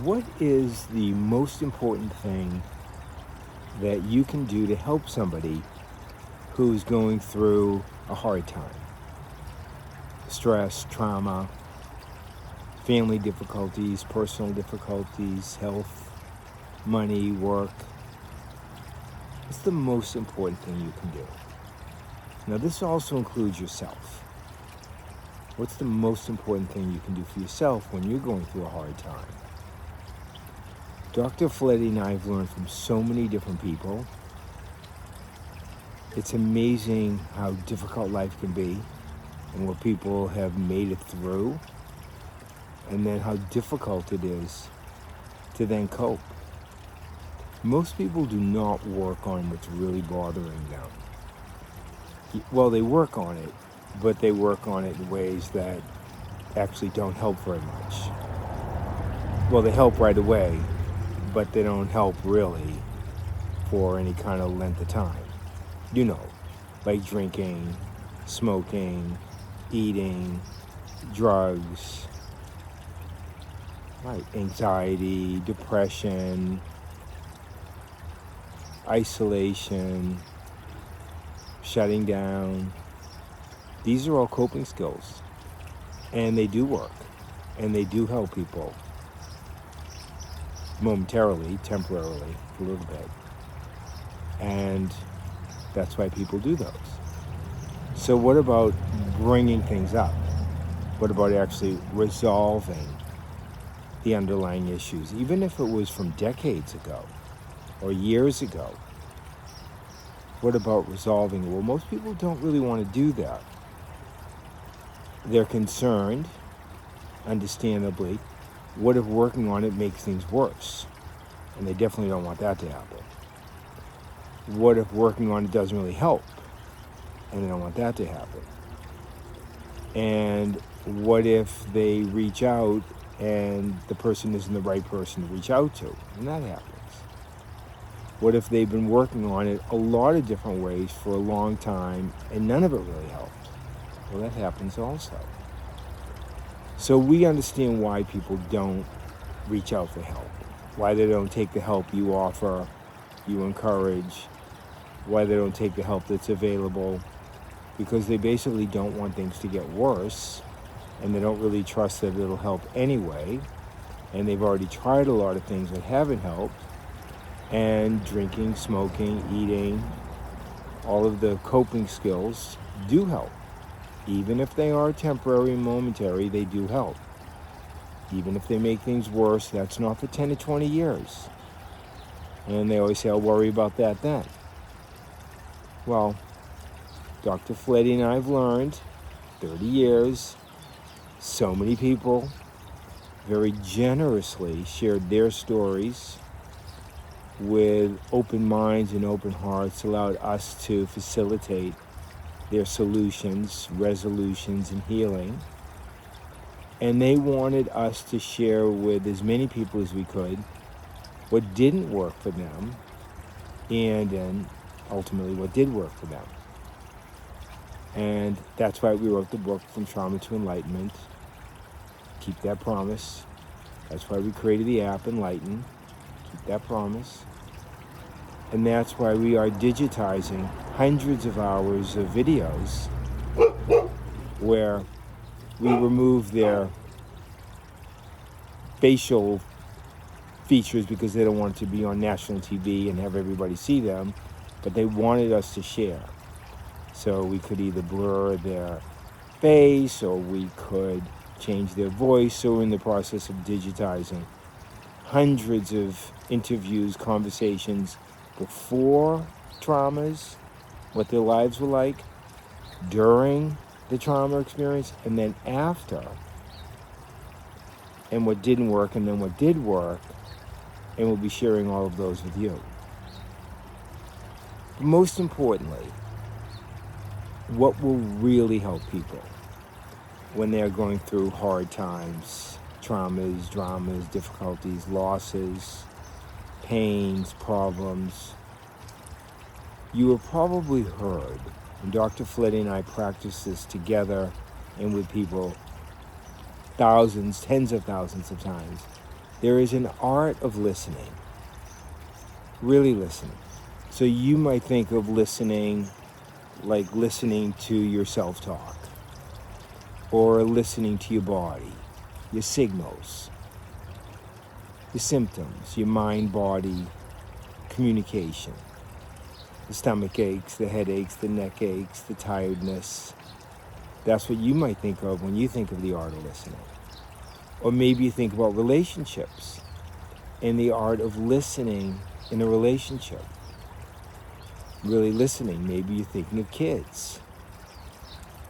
What is the most important thing that you can do to help somebody who's going through a hard time? Stress, trauma, family difficulties, personal difficulties, health, money, work. What's the most important thing you can do? Now, this also includes yourself. What's the most important thing you can do for yourself when you're going through a hard time? Dr. Fletty and I have learned from so many different people. It's amazing how difficult life can be and what people have made it through, and then how difficult it is to then cope. Most people do not work on what's really bothering them. Well, they work on it, but they work on it in ways that actually don't help very much. Well, they help right away, but they don't help really for any kind of length of time. You know, like drinking, smoking, eating, drugs, right? Anxiety, depression, isolation, shutting down. These are all coping skills, and they do work, and they do help people momentarily, temporarily, a little bit. And that's why people do those. So what about bringing things up? What about actually resolving the underlying issues, even if it was from decades ago or years ago? What about resolving it? Well, most people don't really want to do that. They're concerned, understandably. What if working on it makes things worse? And they definitely don't want that to happen. What if working on it doesn't really help? And they don't want that to happen. And what if they reach out and the person isn't the right person to reach out to? And that happens. What if they've been working on it a lot of different ways for a long time and none of it really helped? Well, that happens also. So we understand why people don't reach out for help, why they don't take the help you offer, you encourage, why they don't take the help that's available, because they basically don't want things to get worse, and they don't really trust that it'll help anyway, and they've already tried a lot of things that haven't helped, and drinking, smoking, eating, all of the coping skills do help. Even if they are temporary and momentary, they do help. Even if they make things worse, that's not for 10 to 20 years. And they always say, I'll worry about that then. Well, Dr. Fletty and I have learned, 30 years, so many people very generously shared their stories with open minds and open hearts, allowed us to facilitate their solutions, resolutions, and healing. And they wanted us to share with as many people as we could what didn't work for them, and ultimately what did work for them. And that's why we wrote the book, From Trauma to Enlightenment. Keep that promise. That's why we created the app, Enlighten. Keep that promise. And that's why we are digitizing hundreds of hours of videos where we remove their facial features because they don't want it to be on national TV and have everybody see them, but they wanted us to share. So we could either blur their face or we could change their voice. So we're in the process of digitizing hundreds of interviews, conversations before traumas, what their lives were like, during the trauma experience, and then after, and what didn't work, and then what did work, and we'll be sharing all of those with you. But most importantly, what will really help people when they're going through hard times, traumas, dramas, difficulties, losses, pains, problems. You have probably heard, and Dr. Fletty and I practice this together and with people thousands, tens of thousands of times, There is an art of listening, really listening. So you might think of listening like listening to your self-talk, or listening to your body, your signals, your symptoms, your mind-body communication, the stomach aches, the headaches, the neck aches, the tiredness. That's what you might think of when you think of the art of listening. Or maybe you think about relationships and the art of listening in a relationship. Really listening. Maybe you're thinking of kids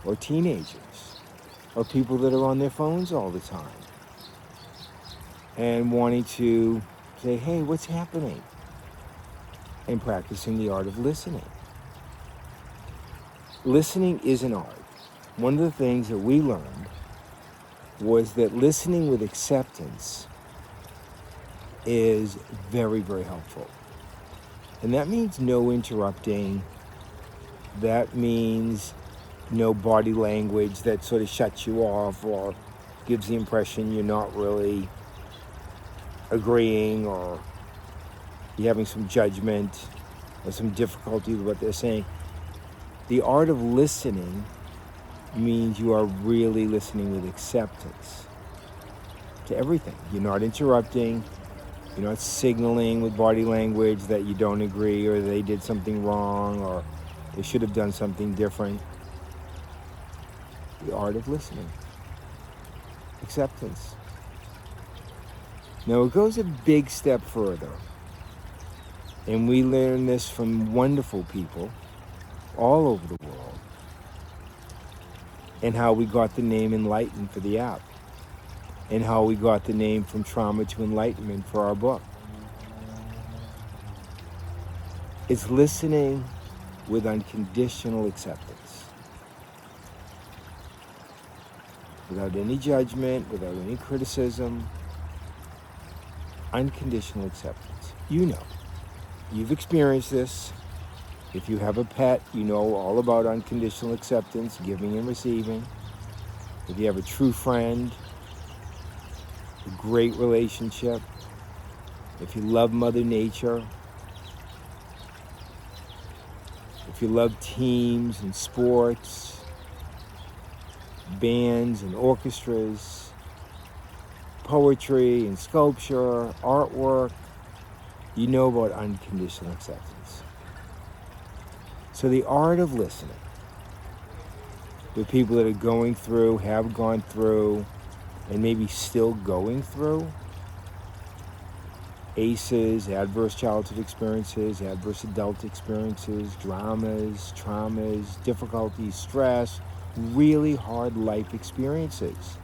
or teenagers or people that are on their phones all the time and wanting to say, hey, what's happening? And practicing the art of listening. Listening is an art. One of the things that we learned was that listening with acceptance is very, very helpful. And that means no interrupting. That means no body language that sort of shuts you off or gives the impression you're not really agreeing, or you're having some judgment or some difficulty with what they're saying. The art of listening means you are really listening with acceptance to everything. You're not interrupting. You're not signaling with body language that you don't agree, or they did something wrong, or they should have done something different. The art of listening. Acceptance. Now it goes a big step further. And we learn this from wonderful people all over the world. And how we got the name Enlightenment for the app. And how we got the name From Trauma to Enlightenment for our book. It's listening with unconditional acceptance. Without any judgment, without any criticism. Unconditional acceptance. You know. You've experienced this. If you have a pet, you know all about unconditional acceptance, giving and receiving. If you have a true friend, a great relationship, if you love Mother Nature, if you love teams and sports, bands and orchestras, poetry and sculpture, artwork, you know about unconditional acceptance. So the art of listening with people that are going through, have gone through, and maybe still going through ACEs, adverse childhood experiences, adverse adult experiences, dramas, traumas, difficulties, stress, really hard life experiences.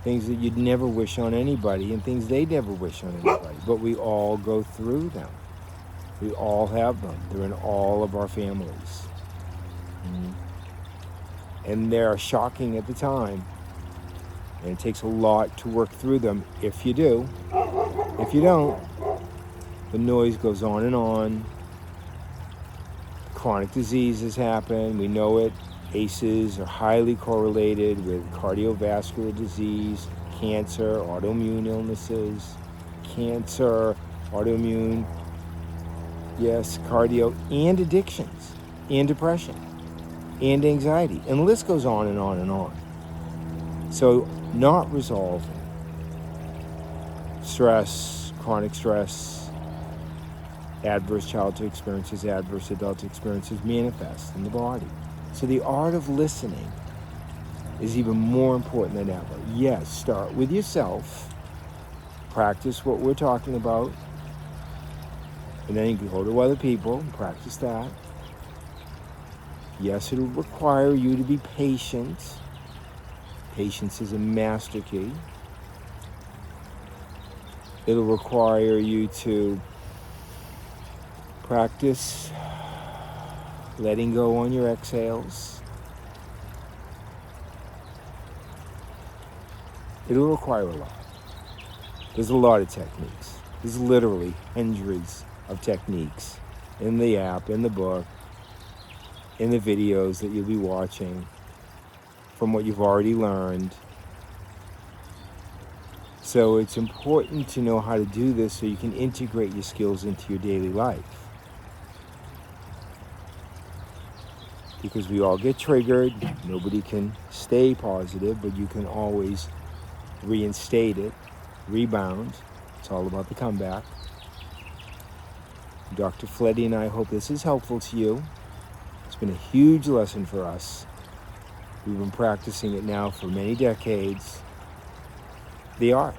Things that you'd never wish on anybody, and things they never wish on anybody. But we all go through them. We all have them. They're in all of our families. And they're shocking at the time. And it takes a lot to work through them, if you do. If you don't, the noise goes on and on. Chronic diseases happen. We know it. ACEs are highly correlated with cardiovascular disease, cancer, autoimmune illnesses, autoimmune, yes, cardio, and addictions, and depression, and anxiety. And the list goes on and on and on. So not resolving stress, chronic stress, adverse childhood experiences, adverse adult experiences manifest in the body. So the art of listening is even more important than ever. Yes, start with yourself. Practice what we're talking about. And then you can go to other people and practice that. Yes, it'll require you to be patient. Patience is a master key. It'll require you to practice letting go on your exhales. It'll require a lot. There's a lot of techniques. There's literally hundreds of techniques in the app, in the book, in the videos that you'll be watching from what you've already learned. So it's important to know how to do this so you can integrate your skills into your daily life. Because we all get triggered. Nobody can stay positive, but you can always reinstate it, rebound. It's all about the comeback. Dr. Fleddy and I hope this is helpful to you. It's been a huge lesson for us. We've been practicing it now for many decades. The art.